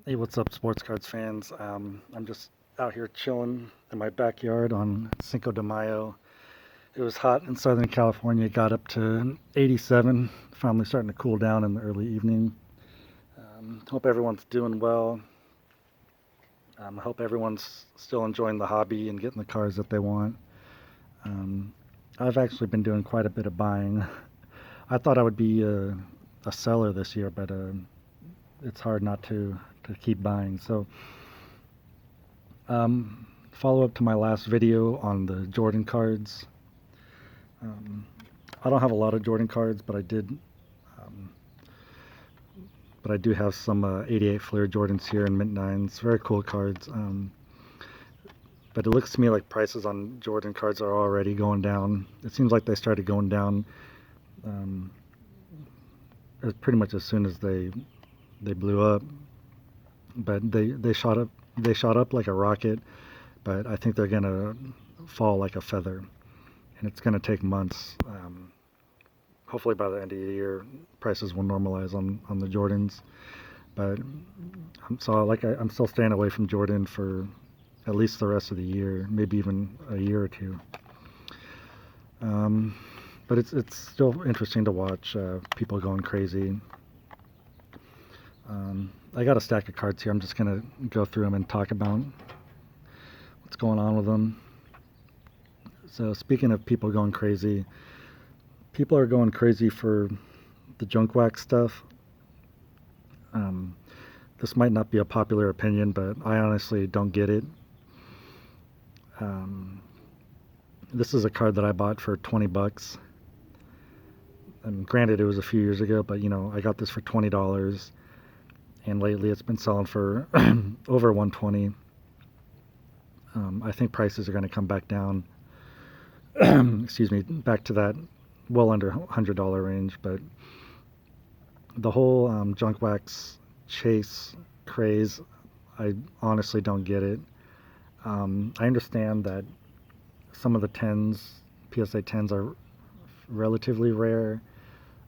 Hey, what's up, sports cards fans? I'm just out here chilling in my backyard on Cinco de Mayo. It was hot in Southern California. It got up to 87. Finally starting to cool down in the early evening. Hope everyone's doing well. I hope everyone's still enjoying the hobby and getting the cards that they want. Um, I've actually been doing quite a bit of buying. I thought I would be a seller this year, but it's hard not to keep buying. So follow up to my last video on the Jordan cards. Um, I don't have a lot of Jordan cards, um, but I do have some 88 Fleer Jordans here in Mint 9s. Very cool cards. But it looks to me like prices on Jordan cards are already going down. It seems like they started going down um, pretty much as soon as they blew up. But they shot up like a rocket. But I think they're gonna fall like a feather, and it's gonna take months. Hopefully by the end of the year, prices will normalize on the Jordans. But I'm still staying away from Jordan for at least the rest of the year, maybe even a year or two. Um, but it's still interesting to watch people going crazy. I got a stack of cards here. I'm just gonna go through them and talk about what's going on with them. So speaking of people going crazy, people are going crazy for the junk wax stuff. Um, this might not be a popular opinion, but I honestly don't get it. Um, this is a card that I bought for 20 bucks. And granted, it was a few years ago, but I got this for $20, and lately it's been selling for over 120. I think prices are going to come back down. Excuse me, back to that well under $100 range, but the whole junk wax chase craze, I honestly don't get it. I understand that some of the 10s, PSA 10s, are relatively rare.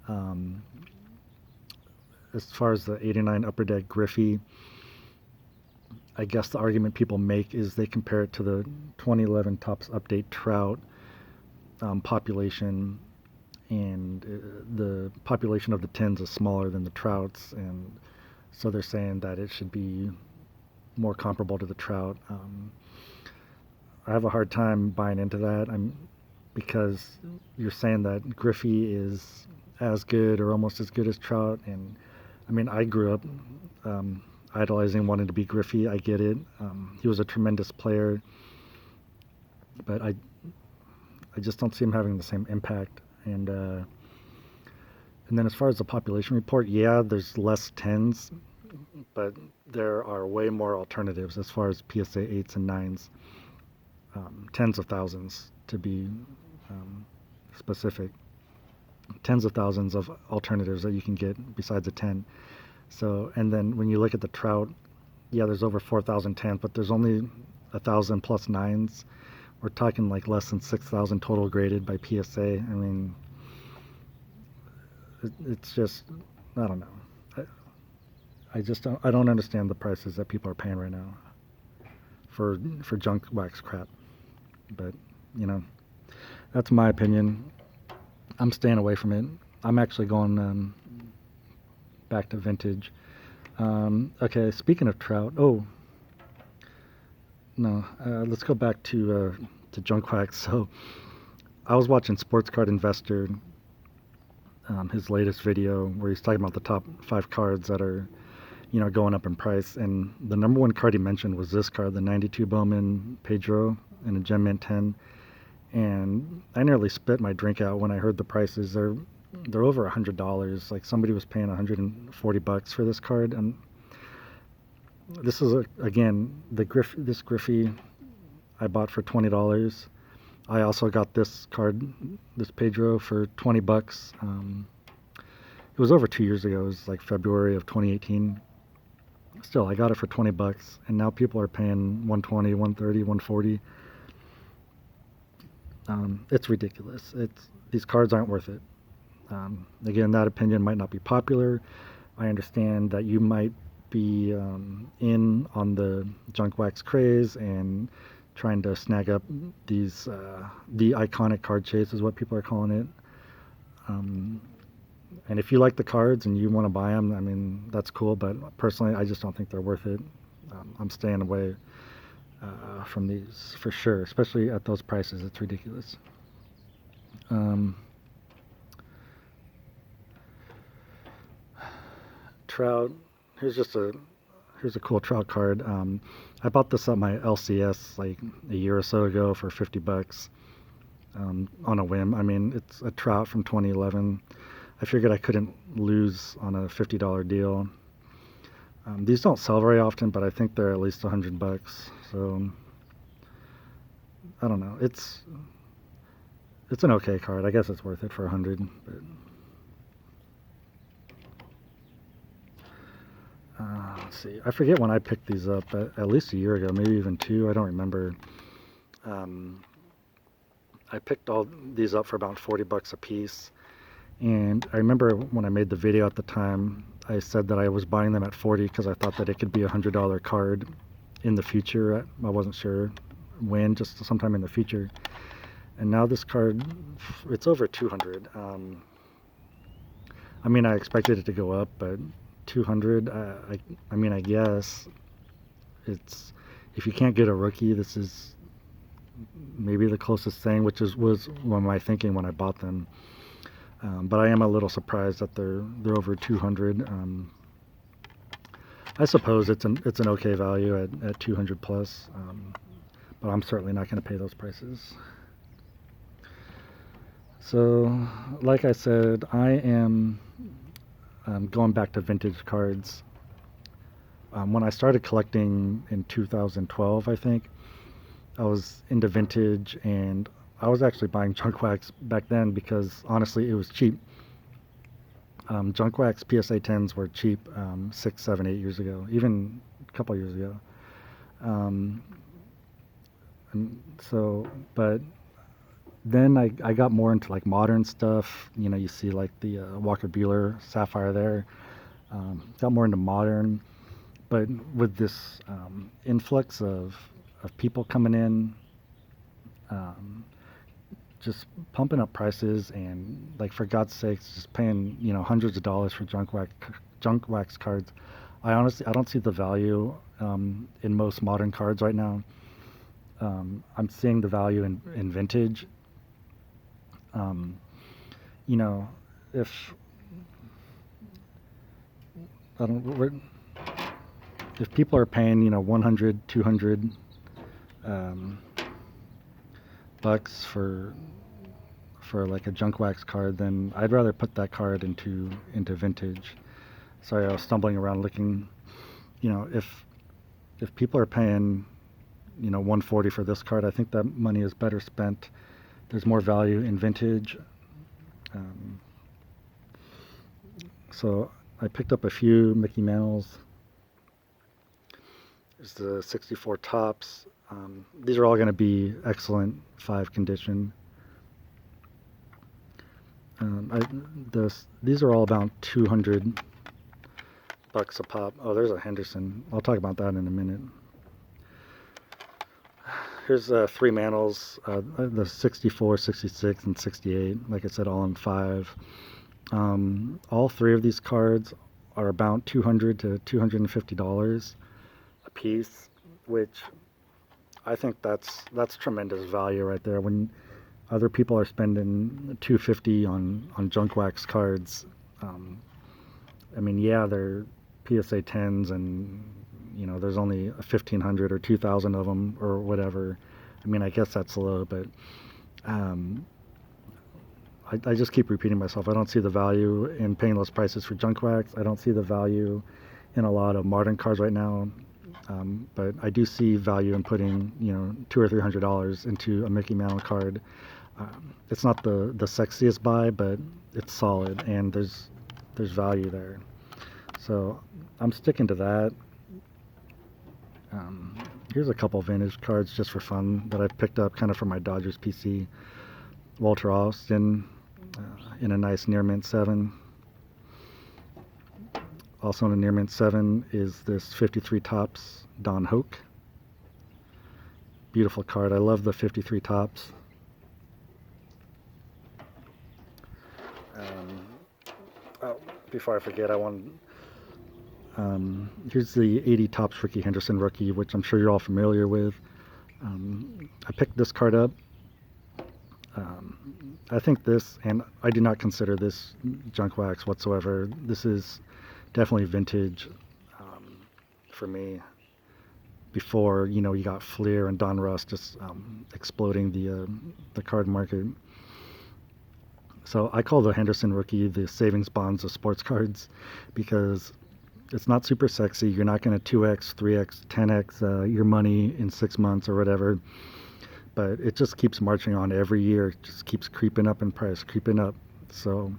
Um, as far as the 89 Upper Deck Griffey, I guess the argument people make is they compare it to the 2011 Topps Update Trout population, and the population of the 10s is smaller than the Trouts, and so they're saying that it should be more comparable to the Trout. I have a hard time buying into that. Because you're saying that Griffey is as good or almost as good as Trout, and I mean, I grew up idolizing, wanting to be Griffey. I get it. He was a tremendous player, but I just don't see him having the same impact. And then as far as the population report, yeah, there's less 10s, but there are way more alternatives as far as PSA 8s and 9s. Tens of thousands to be specific. Tens of thousands of alternatives that you can get besides a 10. So, and then when you look at the Trout, yeah, there's over 4,000 10s, but there's only 1,000 plus 9s. We're talking like less than 6,000 total graded by PSA. I mean, it's just, I don't know. I don't understand the prices that people are paying right now for junk wax crap. But that's my opinion. I'm staying away from it. I'm actually going back to vintage. Okay, speaking of Trout, oh no, let's go back to junk wax. So I was watching Sports Card Investor, his latest video where he's talking about the top 5 cards that are going up in price, and the number one card he mentioned was this card, the 92 Bowman Pedro in a Gem Mint 10. And I nearly spit my drink out when I heard the prices. They're over $100. Like somebody was paying $140 for this card, and this is again this Griffey I bought for $20. I also got this card, this Pedro, for $20. It was over 2 years ago. It was like February of 2018. Still, I got it for $20, and now people are paying 120, 130, 140. It's ridiculous. These cards aren't worth it. Again, that opinion might not be popular. I understand that you might be in on the junk wax craze and trying to snag up these the iconic card chase is what people are calling it. And if you like the cards and you want to buy them, I mean, that's cool. But personally, I just don't think they're worth it. I'm staying away from these for sure, especially at those prices. It's ridiculous. Trout. Here's a cool trout card. I bought this at my LCS like a year or so ago for $50 on a whim. I mean, it's a trout from 2011. I figured I couldn't lose on a $50 deal. These don't sell very often, but I think they're at least $100. So I don't know. It's an okay card. I guess it's worth it for 100. But let's see. I forget when I picked these up. At least a year ago, maybe even 2. I don't remember. I picked all these up for about $40 a piece. And I remember when I made the video at the time, I said that I was buying them at 40 because I thought that it could be a $100 card in the future. I wasn't sure when, just sometime in the future. And now this card, it's over 200. I mean, I expected it to go up, but 200. I mean, I guess it's, if you can't get a rookie, this is maybe the closest thing, which was my thinking when I bought them. But I am a little surprised that they're over 200. I suppose it's an okay value at 200 plus, but I'm certainly not going to pay those prices. So, like I said, I am going back to vintage cards. When I started collecting in 2012, I think, I was into vintage, and I was actually buying junk wax back then because honestly it was cheap. Junk wax PSA 10s were cheap 6, 7, 8 years ago, even a couple years ago. And so, but then I got more into like modern stuff. You know, you see like the Walker Buehler Sapphire there. Got more into modern, but with this influx of people coming in, just pumping up prices, and like, for God's sakes, just paying, you know, hundreds of dollars for junk wax cards. I don't see the value in most modern cards right now. I'm seeing the value in vintage. You know, if if people are paying, you know, 100, 200 bucks for like a junk wax card, then I'd rather put that card into vintage. Sorry, I was stumbling around looking. You know, if people are paying, you know, 140 for this card, I think that money is better spent. There's more value in vintage. So I picked up a few Mickey Mantles. There's the 64 tops. These are all going to be excellent 5 condition. These are all about 200 bucks a pop. Oh, there's a Henderson. I'll talk about that in a minute. Here's 3 Mantles, the 64, 66, and 68. Like I said, all in 5. All 3 of these cards are about $200 to $250 a piece, which I think that's tremendous value right there. When other people are spending $250 on junk wax cards, I mean, yeah, they're PSA 10s, and you know, there's only 1,500 or 2,000 of them or whatever. I mean, I guess that's low, but I just keep repeating myself. I don't see the value in paying those prices for junk wax. I don't see the value in a lot of modern cards right now. But I do see value in putting, you know, $200 or $300 into a Mickey Mantle card. It's not the sexiest buy, but it's solid, and there's value there. So I'm sticking to that. Here's a couple vintage cards just for fun that I picked up kind of for my Dodgers PC. Walter Austin in a nice near mint 7. also in a near mint 7, is this 53 Tops Don Hoke. Beautiful card. I love the 53 Tops. Oh, before I forget, here's the 80 Tops Rickey Henderson rookie, which I'm sure you're all familiar with. I picked this card up. I think this, and I do not consider this junk wax whatsoever. This is definitely vintage for me. Before, you got Fleer and Donruss just exploding the card market. So I call the Henderson rookie the savings bonds of sports cards, because it's not super sexy. You're not going to 2x, 3x, 10x your money in 6 months or whatever. But it just keeps marching on every year. It just keeps creeping up in price, creeping up. So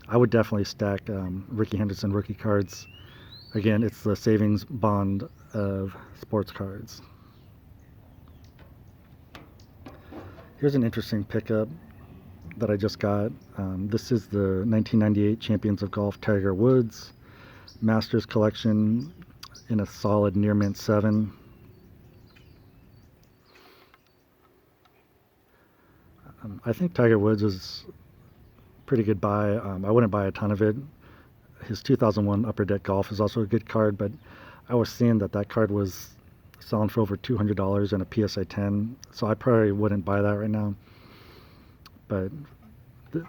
I would definitely stack Rickey Henderson rookie cards. Again, it's the savings bond of sports cards. Here's an interesting pickup that I just got. This is the 1998 Champions of Golf Tiger Woods Masters Collection in a solid near mint 7. I think Tiger Woods is a pretty good buy. I wouldn't buy a ton of it. His 2001 Upper Deck Golf is also a good card, but I was seeing that card was selling for over $200 in a PSA 10, so I probably wouldn't buy that right now. But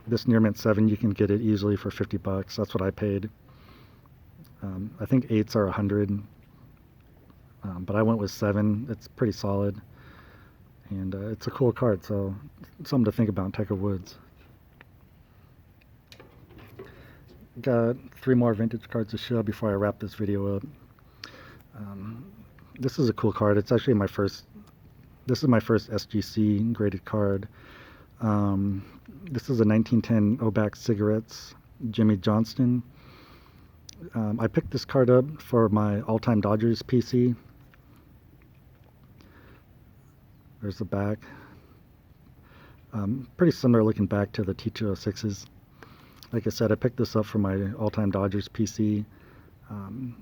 this near mint 7, you can get it easily for $50. That's what I paid. I think 8s are 100, but I went with 7. It's pretty solid, and it's a cool card, so something to think about. Tiger Woods. Got 3 more vintage cards to show before I wrap this video up. This is a cool card. It's actually this is my first SGC graded card. This is a 1910 Obax Cigarettes Jimmy Johnston. I picked this card up for my all-time Dodgers PC. There's the back. Pretty similar looking back to the T206s. Like I said, I picked this up for my all-time Dodgers PC.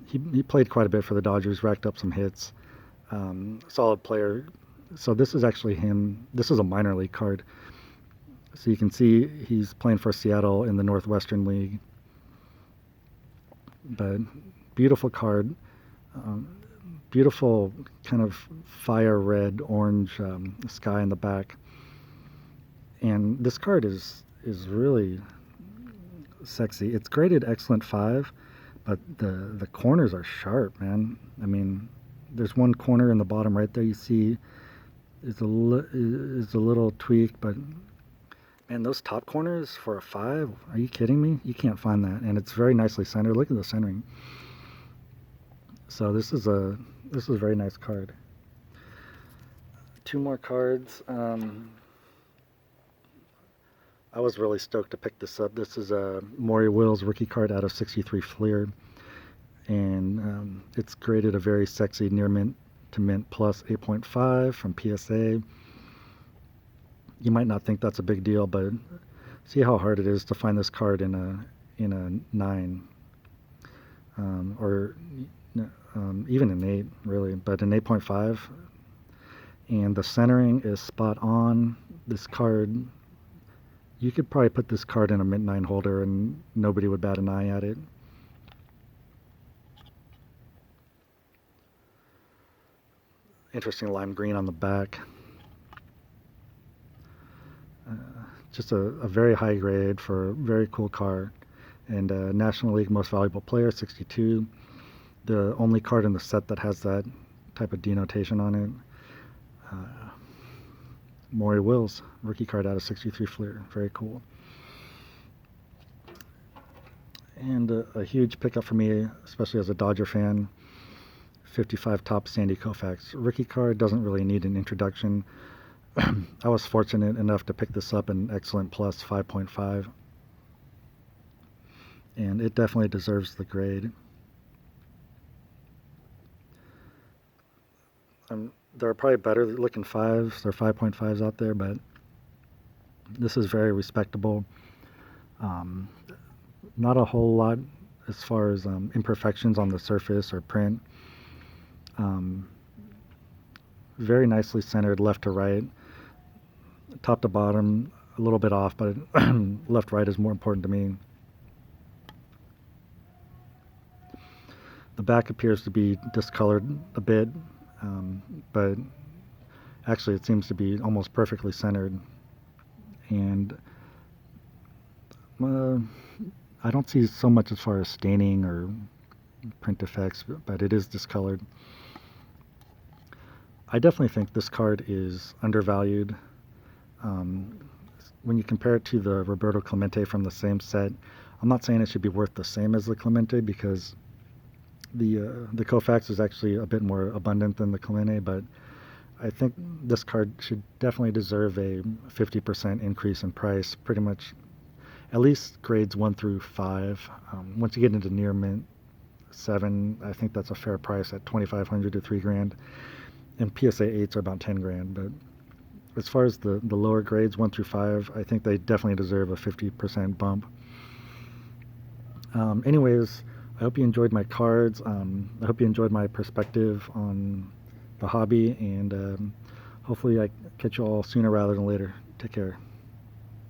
He played quite a bit for the Dodgers, racked up some hits. Solid player. So this is actually him. This is a minor league card. So you can see he's playing for Seattle in the Northwestern League. But beautiful card. Beautiful kind of fire red, orange sky in the back. And this card is really sexy. It's graded excellent 5, but the corners are sharp, man. I mean, there's one corner in the bottom right there you see is a little tweak, but man, those top corners for a 5, are you kidding me? You can't find that. And it's very nicely centered. Look at the centering. So this is a very nice card. 2 more cards. I was really stoked to pick this up. This is a Maury Wills rookie card out of 63 Fleer, and it's graded a very sexy near mint to mint plus 8.5 from PSA. You might not think that's a big deal, but see how hard it is to find this card in a 9, or even an 8, really, but an 8.5. And the centering is spot on. This card, you could probably put this card in a mint 9 holder and nobody would bat an eye at it. Interesting lime green on the back. Just a very high grade for a very cool card. And National League Most Valuable Player, 62. The only card in the set that has that type of denotation on it. Maury Wills, rookie card out of 63 Fleer. Very cool. And a huge pickup for me, especially as a Dodger fan. 55 Top Sandy Koufax. Rookie card doesn't really need an introduction. I was fortunate enough to pick this up in excellent plus 5.5. And it definitely deserves the grade. There are probably better looking 5s or 5.5s out there, but this is very respectable. Not a whole lot as far as imperfections on the surface or print. Very nicely centered left to right, top to bottom, a little bit off, but left right is more important to me. The back appears to be discolored a bit, but actually it seems to be almost perfectly centered. And I don't see so much as far as staining or print effects, but it is discolored. I definitely think this card is undervalued. When you compare it to the Roberto Clemente from the same set, I'm not saying it should be worth the same as the Clemente, because the Koufax is actually a bit more abundant than the Clemente, but I think this card should definitely deserve a 50% increase in price, pretty much at least grades 1 through 5. Once you get into near mint 7, I think that's a fair price at $2,500 to $3,000, and PSA 8s are about $10,000. But as far as the lower grades 1 through 5, I think they definitely deserve a 50% bump. Anyways, I hope you enjoyed my cards. I hope you enjoyed my perspective on the hobby, and hopefully I catch you all sooner rather than later. Take care.